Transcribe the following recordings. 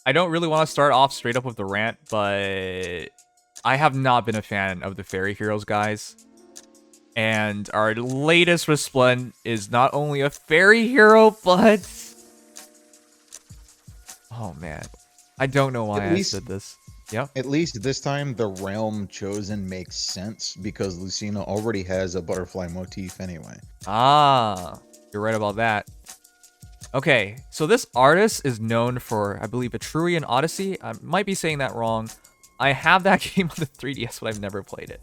I don't really want to start off straight up with the rant, but I have not been a fan of the Fairy Heroes, guys. And our latest Resplendent is not only a Fairy Hero, but... Oh, man. I don't know why I said this. Yep. At least this time, the realm chosen makes sense because Lucina already has a butterfly motif anyway. Ah, you're right about that. Okay, so this artist is known for, I believe, Etrurian Odyssey. I might be saying that wrong. I have that game on the 3DS, but I've never played it.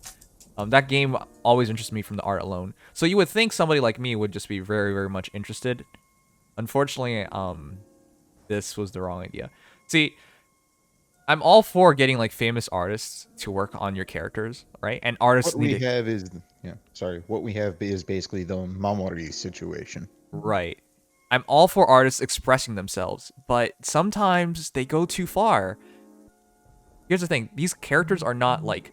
That game always interests me from the art alone. So you would think somebody like me would just be very, very much interested. Unfortunately, this was the wrong idea. See, I'm all for getting like famous artists to work on your characters, right? And artists What we need to... have is, what we have is basically the Mamori situation. Right. I'm all for artists expressing themselves, but sometimes they go too far. Here's the thing. These characters are not like...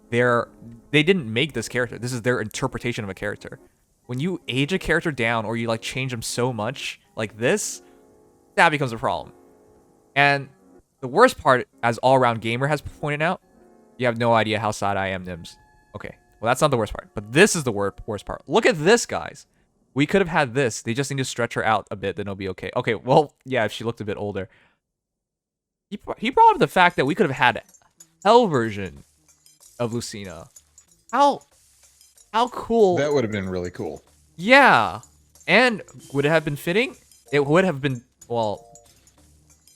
They didn't make this character. This is their interpretation of a character. When you age a character down or you like change them so much like this, that becomes a problem. And the worst part, as All-Around Gamer has pointed out, you have no idea how sad I am, Nims. Okay, well that's not the worst part, but this is the worst part. Look at this, guys. We could have had this. They just need to stretch her out a bit, then it'll be okay. Okay, well, yeah, if she looked a bit older. He brought up the fact that we could have had a hell version of Lucina. How cool. That would have been really cool. Yeah. And would it have been fitting? It would have been, well...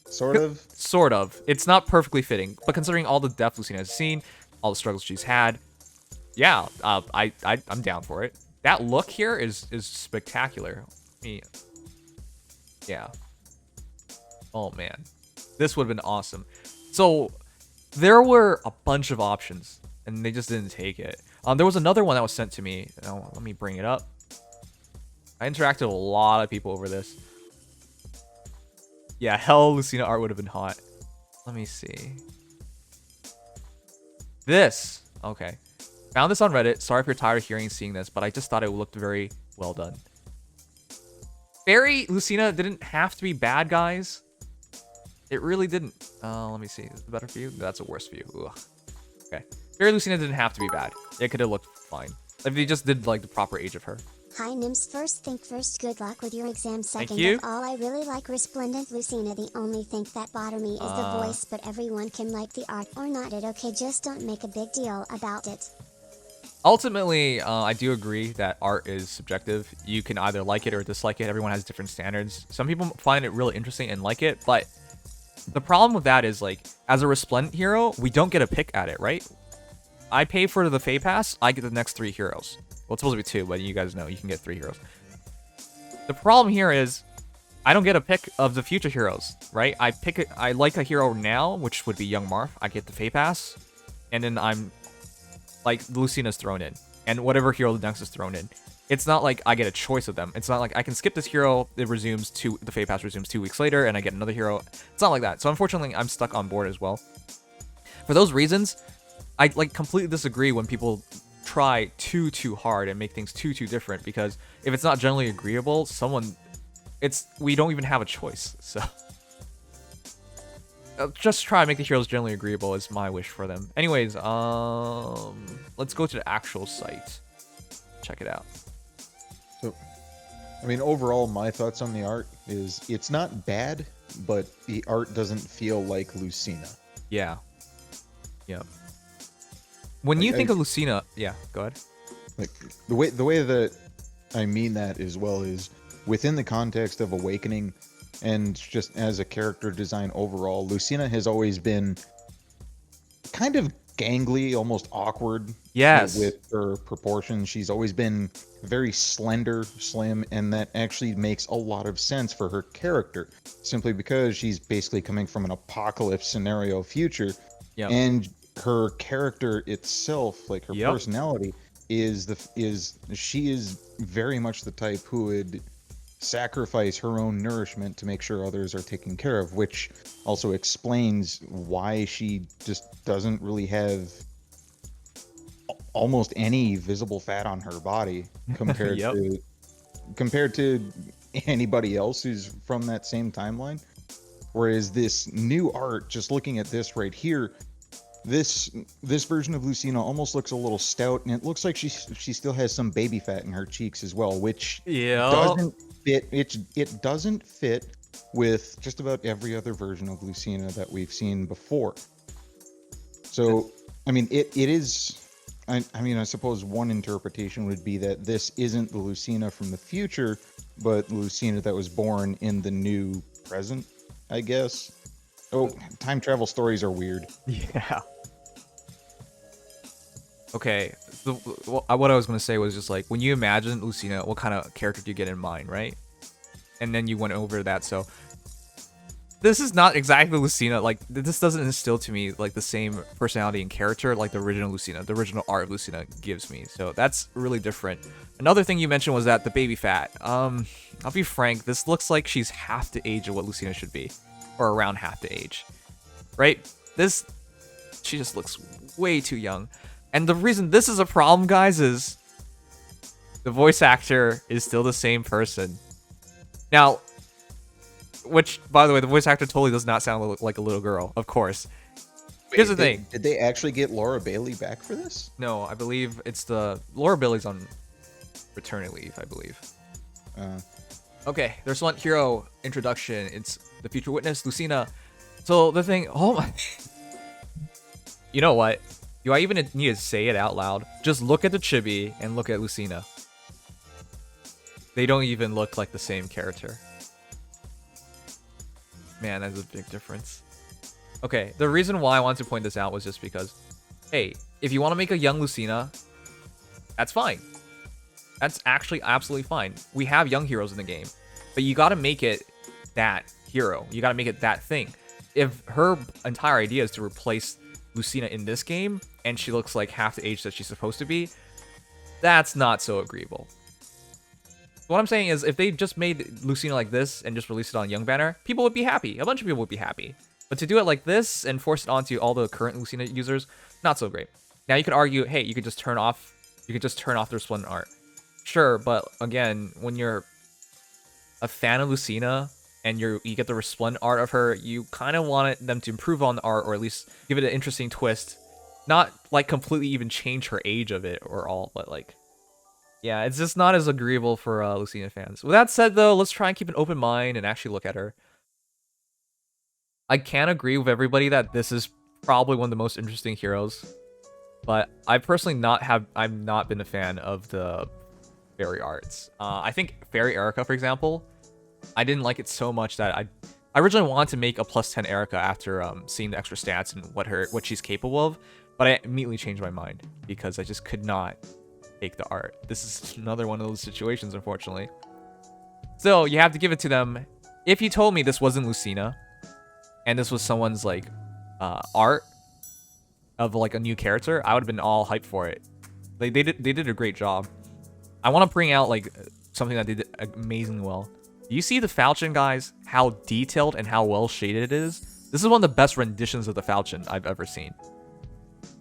Sort of. Sort of. It's not perfectly fitting, but considering all the depth Lucina has seen, all the struggles she's had, yeah, I'm down for it. That look here is spectacular. Yeah. Oh, man. This would have been awesome. So, there were a bunch of options, and they just didn't take it. There was another one that was sent to me. Oh, let me bring it up. I interacted with a lot of people over this. Yeah, hell, Lucina art would have been hot. Let me see. This. Okay. Found this on Reddit. Sorry if you're tired of hearing and seeing this, but I just thought it looked very well done. Fairy Lucina didn't have to be bad, guys. It really didn't. Let me see. Is it better for you? That's a worse for you. Ugh. Okay. Fairy Lucina didn't have to be bad. It could have looked fine. If they just did like the proper age of her. Hi Nims, first, good luck with your exam. Second Thank you. of all, I really like Resplendent Lucina. The only thing that bothers me is the voice, but everyone can like the art or not. It okay, just don't make a big deal about it. Ultimately, I do agree that art is subjective. You can either like it or dislike it. Everyone has different standards. Some people find it really interesting and like it, but the problem with that is, like, as a Resplendent hero, we don't get a pick at it, right? I pay for the Feh Pass, I get the next 3 heroes. Well, it's supposed to be 2, but you guys know you can get 3 heroes. The problem here is, I don't get a pick of the future heroes, right? I like a hero now, which would be Young Marth. I get the Feh Pass, and then I'm, like, Lucina's thrown in, and whatever hero the next is thrown in. It's not like I get a choice of them. It's not like I can skip this hero, the Feh Pass resumes 2 weeks later, and I get another hero. It's not like that. So unfortunately, I'm stuck on board as well. For those reasons, I like completely disagree when people try too hard and make things too different, because if it's not generally agreeable, we don't even have a choice. So just try to make the heroes generally agreeable is my wish for them. Anyways, let's go to the actual site. Check it out. So, I mean, overall, my thoughts on the art is it's not bad, but the art doesn't feel like Lucina. Yeah. Yep. When you think of Lucina, yeah, go ahead. Like the way that I mean that as well is within the context of Awakening, and just as a character design overall, Lucina has always been kind of gangly, almost awkward. Yes. With her proportions, she's always been very slender, slim, and that actually makes a lot of sense for her character, simply because she's basically coming from an apocalypse scenario future. Yep. And her character itself, like her personality, she is very much the type who would sacrifice her own nourishment to make sure others are taken care of, which also explains why she just doesn't really have almost any visible fat on her body compared to anybody else who's from that same timeline. Whereas this new art, just looking at this right here, this version of Lucina almost looks a little stout, and it looks like she still has some baby fat in her cheeks as well, which doesn't fit. It doesn't fit with just about every other version of Lucina that we've seen before. So, I mean, it is. I mean, I suppose one interpretation would be that this isn't the Lucina from the future, but the Lucina that was born in the new present, I guess. Oh, time travel stories are weird. Yeah. Okay, so what I was gonna say was just like, when you imagine Lucina, what kind of character do you get in mind, right? And then you went over that, so this is not exactly Lucina. Like, this doesn't instill to me like the same personality and character like the original Lucina, the original art of Lucina gives me. So that's really different. Another thing you mentioned was that the baby fat. I'll be frank, this looks like she's half the age of what Lucina should be, or around half the age, right? She just looks way too young. And the reason this is a problem, guys, is the voice actor is still the same person. Now, which, by the way, the voice actor totally does not sound like a little girl, of course. Here's the thing. Did they actually get Laura Bailey back for this? No, I believe it's Laura Bailey's on maternity leave, I believe. Okay, there's one hero introduction. It's the future witness, Lucina. So the thing, oh my. You know what? Do I even need to say it out loud? Just look at the chibi and look at Lucina. They don't even look like the same character. Man, that's a big difference. Okay, the reason why I wanted to point this out was just because, hey, if you want to make a young Lucina, that's fine. That's actually absolutely fine. We have young heroes in the game, but you gotta make it that hero. You gotta make it that thing. If her entire idea is to replace Lucina in this game, and she looks like half the age that she's supposed to be, that's not so agreeable. What I'm saying is, if they just made Lucina like this and just released it on Young Banner, people would be happy. A bunch of people would be happy. But to do it like this and force it onto all the current Lucina users, not so great. Now you could argue, hey, you could just turn off the Resplendent art. Sure, but again, when you're a fan of Lucina and you get the Resplendent art of her, you kind of want them to improve on the art, or at least give it an interesting twist. Not like completely even change her age of it or all, but like, yeah, it's just not as agreeable for Lucina fans. With that said, though, let's try and keep an open mind and actually look at her. I can agree with everybody that this is probably one of the most interesting heroes, but I personally I've not been a fan of the fairy arts. I think Fairy Erica, for example, I didn't like it so much that I originally wanted to make a +10 Erica after seeing the extra stats and what she's capable of, but I immediately changed my mind because I just could not take the art. This is another one of those situations, unfortunately. So you have to give it to them. If you told me this wasn't Lucina and this was someone's like art of like a new character, I would have been all hyped for it. They did a great job. I want to bring out like something that they did amazingly well. Do you see the falchion, guys? How detailed and how well shaded it is? This is one of the best renditions of the falchion I've ever seen.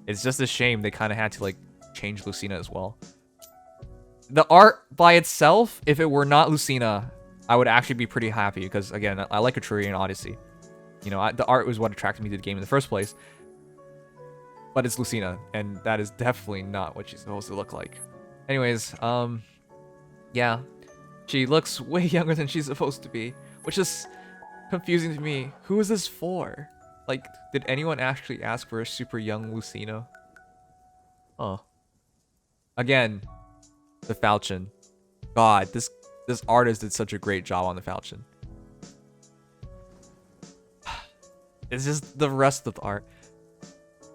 It's just a shame they kind of had to like change Lucina as well. The art by itself, if it were not Lucina, I would actually be pretty happy because, again, I like Etruria and Odyssey. You know, the art was what attracted me to the game in the first place. But it's Lucina, and that is definitely not what she's supposed to look like. Anyways, yeah. She looks way younger than she's supposed to be, which is confusing to me. Who is this for? Like, did anyone actually ask for a super young Lucina? Oh. Again, the falchion. God, this artist did such a great job on the falchion. It's just the rest of the art.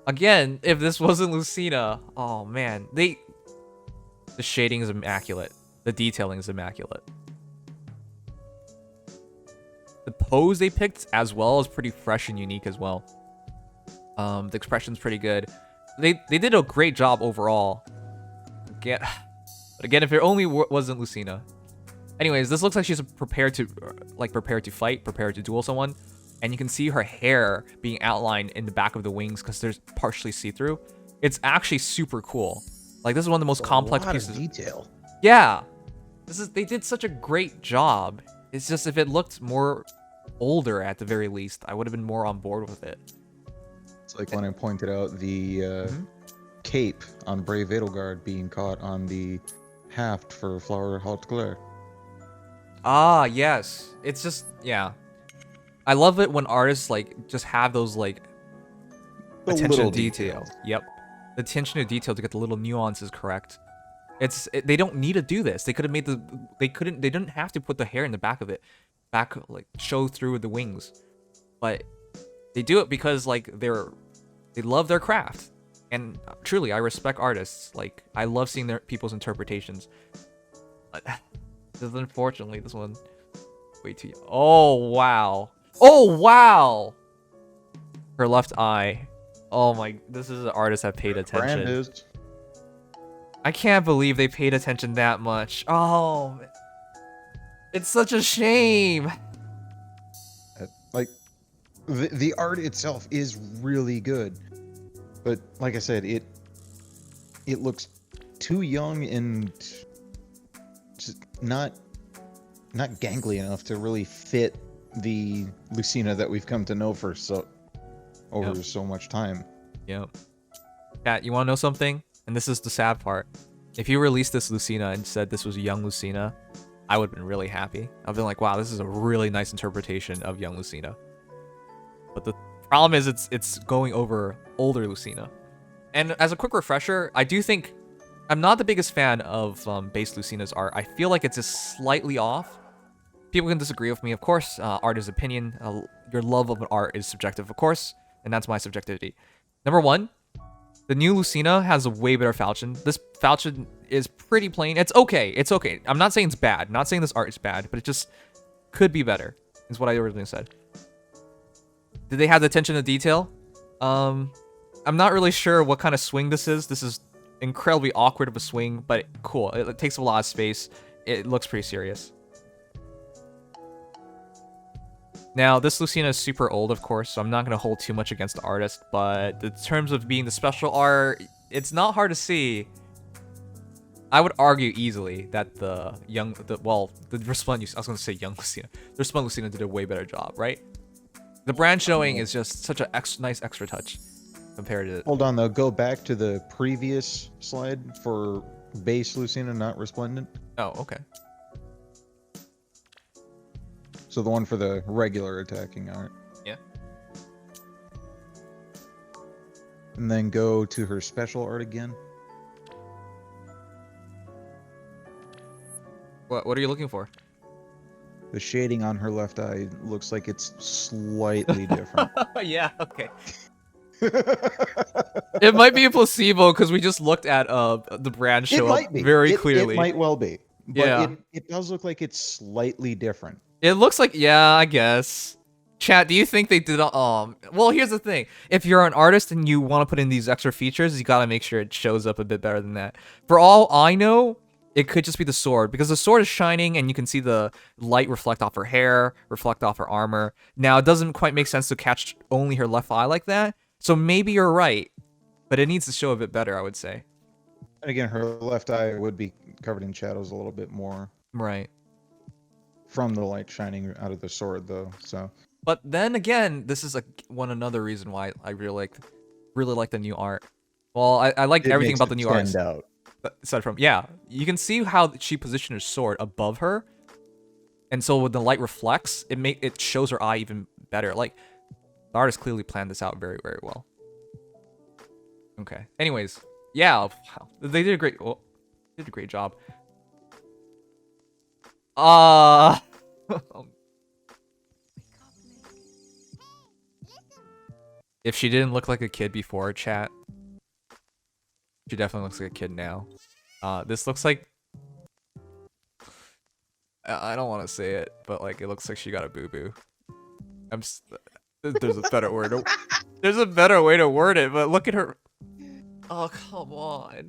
Again, if this wasn't Lucina, oh man, the shading is immaculate. The detailing is immaculate. The pose they picked as well is pretty fresh and unique as well. The expression's pretty good. They did a great job overall. But again, if it only wasn't Lucina. Anyways, this looks like she's prepared to fight, prepared to duel someone. And you can see her hair being outlined in the back of the wings because there's partially see-through. It's actually super cool. Like, this is one of the most complex pieces of detail. Yeah. They did such a great job. It's just if it looked more older at the very least, I would have been more on board with it. It's like when I pointed out the cape on Brave Edelgard being caught on the haft for Flower Haute Claire. Ah, yes. It's just, yeah. I love it when artists like just have those like The attention little to detail. details. Yep. The attention to detail to get the little nuances correct. They don't need to do this. They could have made they didn't have to put the hair in the back of it. Like show through the wings. But they do it because like they love their craft. And truly, I respect artists. Like I love seeing their people's interpretations. But unfortunately, this one way too young. Oh wow. Oh wow. Her left eye. Oh my, this is an artist that paid attention. Brandis. I can't believe they paid attention that much. Oh, it's such a shame. Like, the art itself is really good, but like I said, it looks too young and just not gangly enough to really fit the Lucina that we've come to know for over so much time. Yep. Kat, you want to know something? And this is the sad part. If you released this Lucina and said this was young Lucina, I would have been really happy. I've been like, wow, this is a really nice interpretation of young Lucina. But the problem is it's going over older Lucina. And as a quick refresher, I do think I'm not the biggest fan of base Lucina's art. I feel like it's just slightly off. People can disagree with me. Of course, art is opinion. Your love of art is subjective, of course. And that's my subjectivity. Number one, the new Lucina has a way better falchion. This falchion is pretty plain. It's okay. It's okay. I'm not saying it's bad. I'm not saying this art is bad, but it just could be better, is what I originally said. Did they have the attention to detail? I'm not really sure what kind of swing this is. This is incredibly awkward of a swing, but cool. It takes a lot of space. It looks pretty serious. Now, this Lucina is super old, of course, so I'm not going to hold too much against the artist, but in terms of being the special art, it's not hard to see. I would argue easily that the Resplendent, I was going to say young Lucina. The Resplendent Lucina did a way better job, right? The brand showing is just such a nice extra touch compared to... Hold on, though. Go back to the previous slide for base Lucina, not Resplendent. Oh, okay. So the one for the regular attacking art. Yeah. And then go to her special art again. What are you looking for? The shading on her left eye looks like it's slightly different. Yeah, okay. It might be a placebo because we just looked at the brand show up very clearly. It might well be. But yeah. It does look like it's slightly different. It looks like, yeah, I guess. Chat, do you think they did, well, here's the thing. If you're an artist and you want to put in these extra features, you gotta make sure it shows up a bit better than that. For all I know, it could just be the sword, because the sword is shining and you can see the light reflect off her hair, reflect off her armor. Now, it doesn't quite make sense to catch only her left eye like that, so maybe you're right, but it needs to show a bit better, I would say. And again, her left eye would be covered in shadows a little bit more. Right. From the light shining out of the sword, though, so... But then again, this is another reason why I really like the new art. Well, I like everything about the new art. Out. Aside from, yeah, you can see how she positioned her sword above her, and so when the light reflects, it shows her eye even better. Like, the artist clearly planned this out very, very well. Okay. Anyways, yeah, wow. They did a great, job. If she didn't look like a kid before, chat, she definitely looks like a kid now. This looks like... I don't want to say it, but like it looks like she got a boo-boo. There's a better word. There's a better way to word it, but look at her. Oh, come on.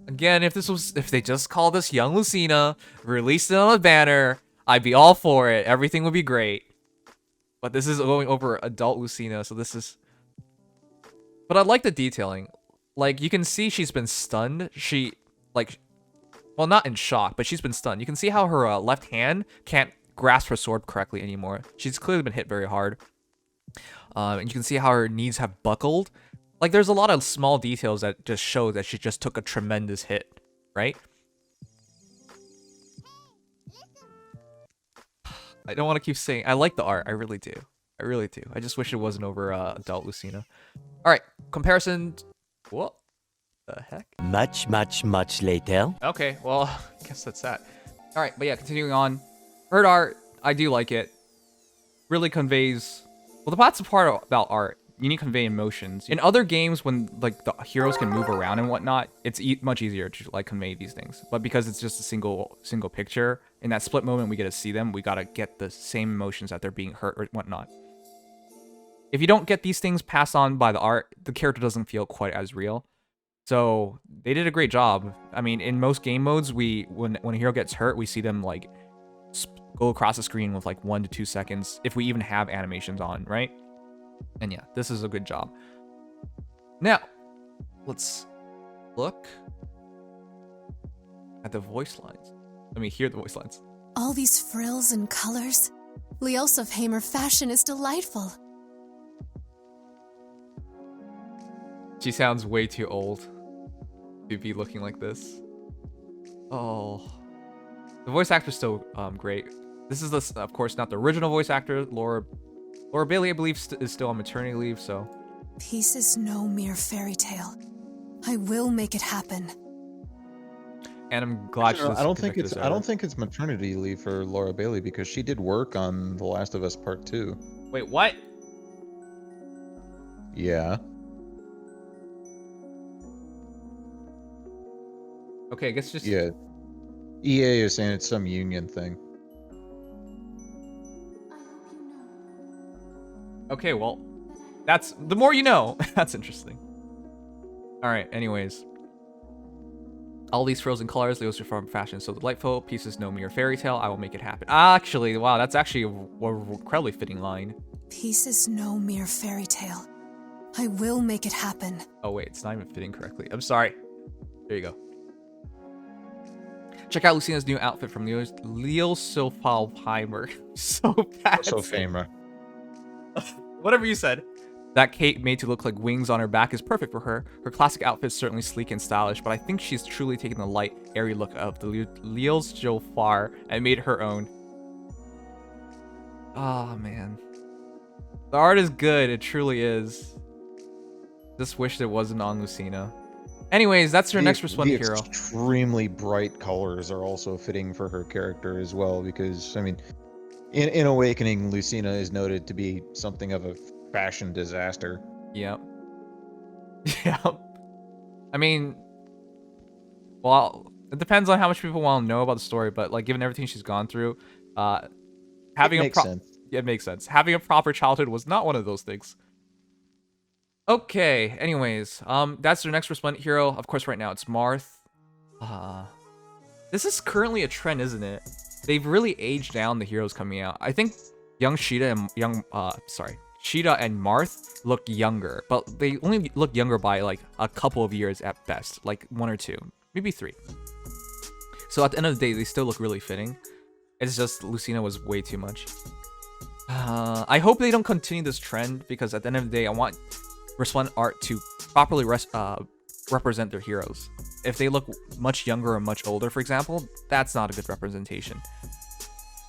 Again, if they just called this Young Lucina, released it on a banner, I'd be all for it. Everything would be great. But this is going over adult Lucina, so this is... But I like the detailing. Like, you can see she's been stunned. Well, not in shock, but she's been stunned. You can see how her left hand can't grasp her sword correctly anymore. She's clearly been hit very hard. And you can see how her knees have buckled. Like, there's a lot of small details that just show that she just took a tremendous hit, right? I don't want to keep saying, I like the art, I really do. I really do. I just wish it wasn't over adult Lucina. Alright, comparison. What the heck? Much later. Okay, well, I guess that's that. Alright, but yeah, continuing on. Bird art, I do like it. Really conveys... Well, that's the part about art. You need to convey emotions. In other games, when like the heroes can move around and whatnot, it's much easier to like convey these things. But because it's just a single picture, in that split moment we get to see them, we gotta get the same emotions that they're being hurt or whatnot. If you don't get these things passed on by the art, the character doesn't feel quite as real. So they did a great job. I mean, in most game modes, when a hero gets hurt, we see them like go across the screen with like 1 to 2 seconds, if we even have animations on, right? And yeah, this is a good job. Now, let's look at the voice lines. Let me hear the voice lines. All these frills and colors. Leosofheimer fashion is delightful. She sounds way too old to be looking like this. Oh. The voice actor's still great. This is, of course, not the original voice actor. Laura Bailey, I believe, is still on maternity leave, so... Peace is no mere fairy tale. I will make it happen. And I'm glad she's... I don't think it's maternity leave for Laura Bailey, because she did work on The Last of Us Part 2. Wait, what? Yeah. Okay, I guess just... Yeah. EA is saying it's some union thing. Okay, well, that's... The more you know. That's interesting. Alright, anyways. All these frills and colors, Leo's reformed fashion so delightful. Peace is no mere fairy tale. I will make it happen. Actually, wow, that's actually a incredibly fitting line. Peace is no mere fairy tale. I will make it happen. Oh, wait, it's not even fitting correctly. I'm sorry. There you go. Check out Lucina's new outfit from Leosofheimer. So bad. Leosofheimer. Whatever you said. That cape made to look like wings on her back is perfect for her. Her classic outfit is certainly sleek and stylish, but I think she's truly taken the light, airy look of the Leosofheimer and made it her own. Oh, man. The art is good. It truly is. Just wish it wasn't on Lucina. Anyways, that's her next Resplendent Hero. Extremely bright colors are also fitting for her character as well, because, I mean, in Awakening, Lucina is noted to be something of a fashion disaster. Yep. Yep. I mean, well, it depends on how much people want to know about the story, but like given everything she's gone through, having it makes sense. Having a proper childhood was not one of those things. Okay, anyways, that's their next Resplendent Hero. Of course, right now it's Marth. This is currently a trend, isn't it? They've really aged down the heroes coming out. I think young Sheeta and Sheeta and Marth look younger, but they only look younger by like a couple of years at best, like 1 or 2, maybe 3. So at the end of the day, they still look really fitting. It's just Lucina was way too much. I hope they don't continue this trend, because at the end of the day, I want Resplendent art to properly represent their heroes. If they look much younger or much older, for example, that's not a good representation.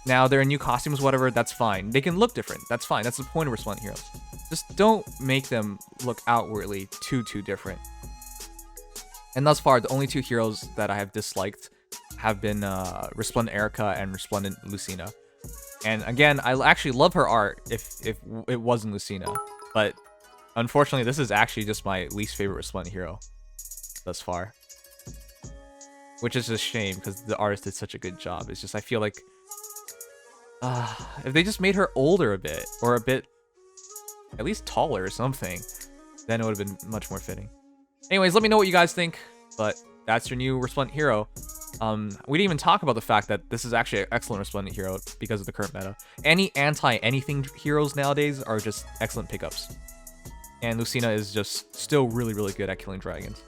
Now, they're in new costumes, whatever, that's fine. They can look different, that's fine. That's the point of Resplendent Heroes. Just don't make them look outwardly too different. And thus far, the only 2 heroes that I have disliked have been Resplendent Erica and Resplendent Lucina. And again, I actually love her art if it wasn't Lucina. But unfortunately, this is actually just my least favorite Resplendent hero thus far. Which is a shame, because the artist did such a good job. It's just, I feel like... if they just made her older a bit, or a bit... at least taller or something, then it would have been much more fitting. Anyways, let me know what you guys think, but that's your new Resplendent Hero. We didn't even talk about the fact that this is actually an excellent Resplendent Hero because of the current meta. Any anti-anything heroes nowadays are just excellent pickups. And Lucina is just still really good at killing dragons.